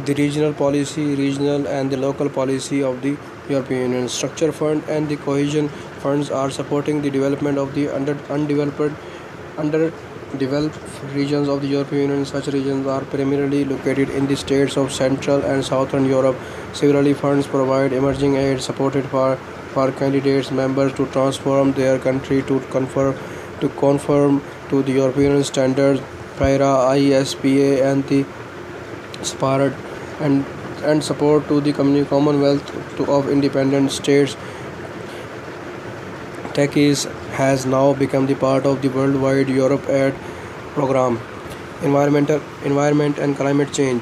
The regional and the local policy of the European Union. Structure fund and the cohesion funds are supporting the development of the underdeveloped regions of the European Union. Such regions are primarily located in the states of Central and Southern Europe. Severally, funds provide emerging aid supported for candidates members to transform their country to conform to the European standards. PRIRA, ISPA, and the SPART and support to the Commonwealth of Independent States. Turkey has now become the part of the worldwide Europe Aid program. Environment and climate change.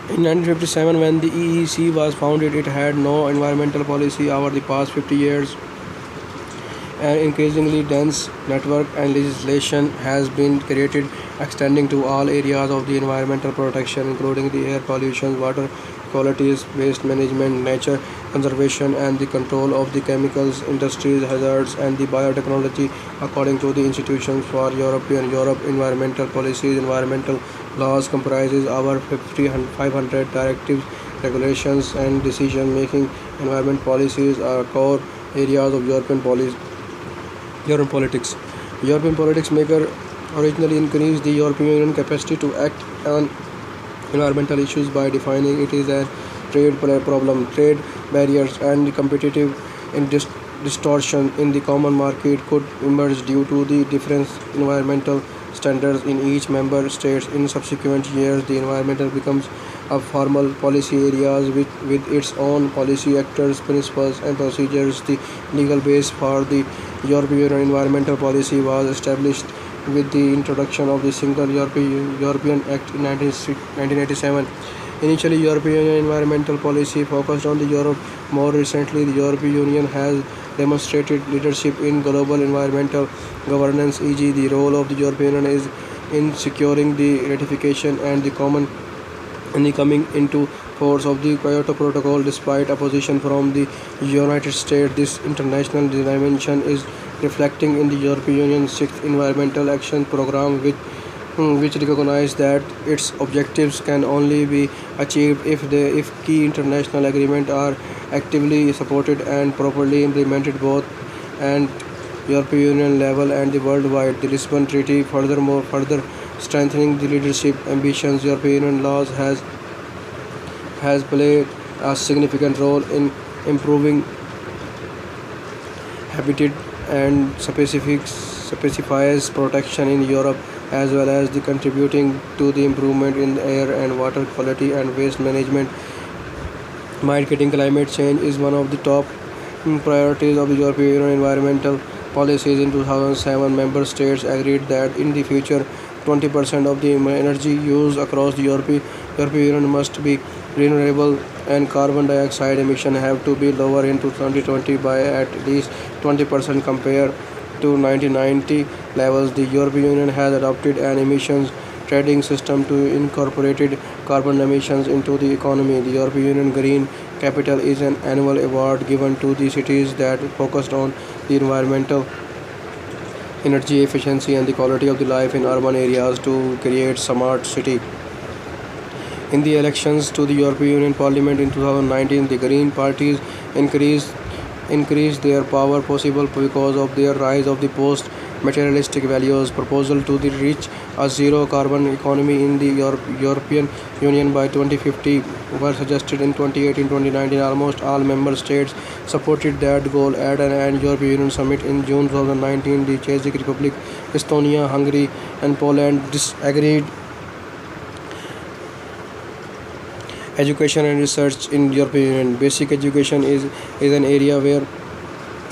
In 1957, when the EEC was founded, it had no environmental policy. Over the past 50 years, an increasingly dense network and legislation has been created extending to all areas of the environmental protection, including the air pollution, water qualities, waste management, nature conservation, and the control of the chemicals industries hazards and the biotechnology. According to the institutions for Europe environmental policies, environmental laws comprises over 500 directives, regulations, and decision making. Environment policies are core areas of European politics. European politics maker originally increased the European Union capacity to act on environmental issues by defining it as a problem. Trade barriers and competitive distortion in the common market could emerge due to the different environmental standards in each member state. In subsequent years, the environmental becomes a formal policy areas with its own policy actors, principles, and procedures. The legal base for the European environmental policy was established with the introduction of the Single European Act in 1987. Initially, European environmental policy focused on the Europe. More recently, the European Union has demonstrated leadership in global environmental governance, e.g., the role of the European Union is in securing the ratification and the coming into force of the Kyoto Protocol. Despite opposition from the United States, this international dimension is reflecting in the European Union's sixth environmental action program, which recognizes that its objectives can only be achieved if key international agreements are actively supported and properly implemented both at European Union level and the worldwide. The Lisbon Treaty further strengthening the leadership ambitions. European Union laws has played a significant role in improving habitat and specifies protection in Europe, as well as the contributing to the improvement in air and water quality and waste management. Mitigating climate change is one of the top priorities of the European Union environmental policies. In 2007, member states agreed that in the future, 20% of the energy used across the European Union must be renewable, and carbon dioxide emissions have to be lower in 2020 by at least 20% compared to 1990 levels. The European Union has adopted an emissions trading system to incorporate carbon emissions into the economy. The European Union Green Capital is an annual award given to the cities that focused on the environmental energy efficiency and the quality of the life in urban areas to create smart city. In the elections to the European Union Parliament in 2019, the Green parties increased increased their power possible because of their rise of the post materialistic values. Proposal to the reach a zero carbon economy in the European Union by 2050 were suggested in 2018-2019. Almost all member states supported that goal. At an European Union summit in June 2019, the Czech Republic, Estonia, Hungary, and Poland disagreed. Education and research in European Union. Basic education is an area where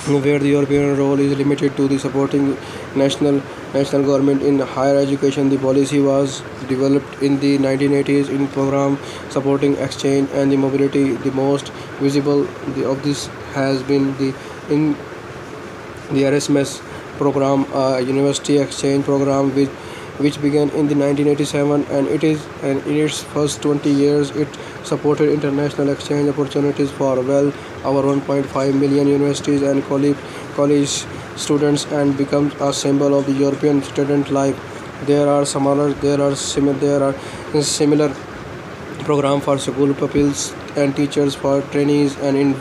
the European role is limited to the supporting national government in higher education. The policy was developed in the 1980s in program supporting exchange and the mobility. The most visible of this has been in the Erasmus program, a university exchange program which began in the 1987, and in its first 20 years it supported international exchange opportunities for well over 1.5 million universities and college students and becomes a symbol of the European student life. There are similar program for school pupils and teachers, for trainees, and in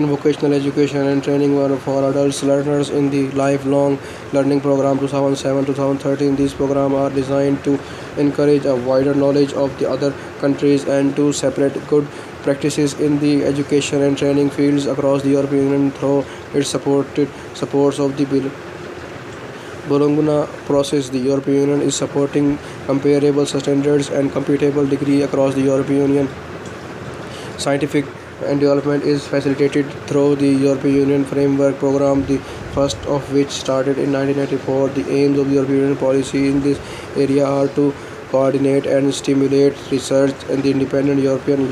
vocational education and training for adults learners in the lifelong learning program 2007-2013. These programs are designed to encourage a wider knowledge of the other countries and to separate good practices in the education and training fields across the European Union through its supports of the Bologna process. The European Union is supporting comparable standards and computable degree across the European Union. Scientific and development is facilitated through the European Union Framework Program, the first of which started in 1994. The aims of the European Union policy in this area are to coordinate and stimulate research, and the independent European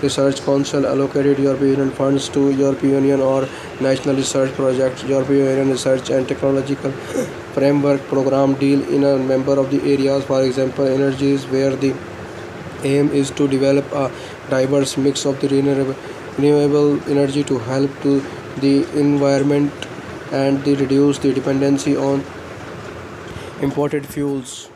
Research Council allocated European Union funds to European Union or national research projects. European Union Research and Technological Framework Program deal in a number of the areas, for example, energies, where the aim is to develop a diverse mix of the renewable energy to help to the environment and reduce the dependency on imported fuels.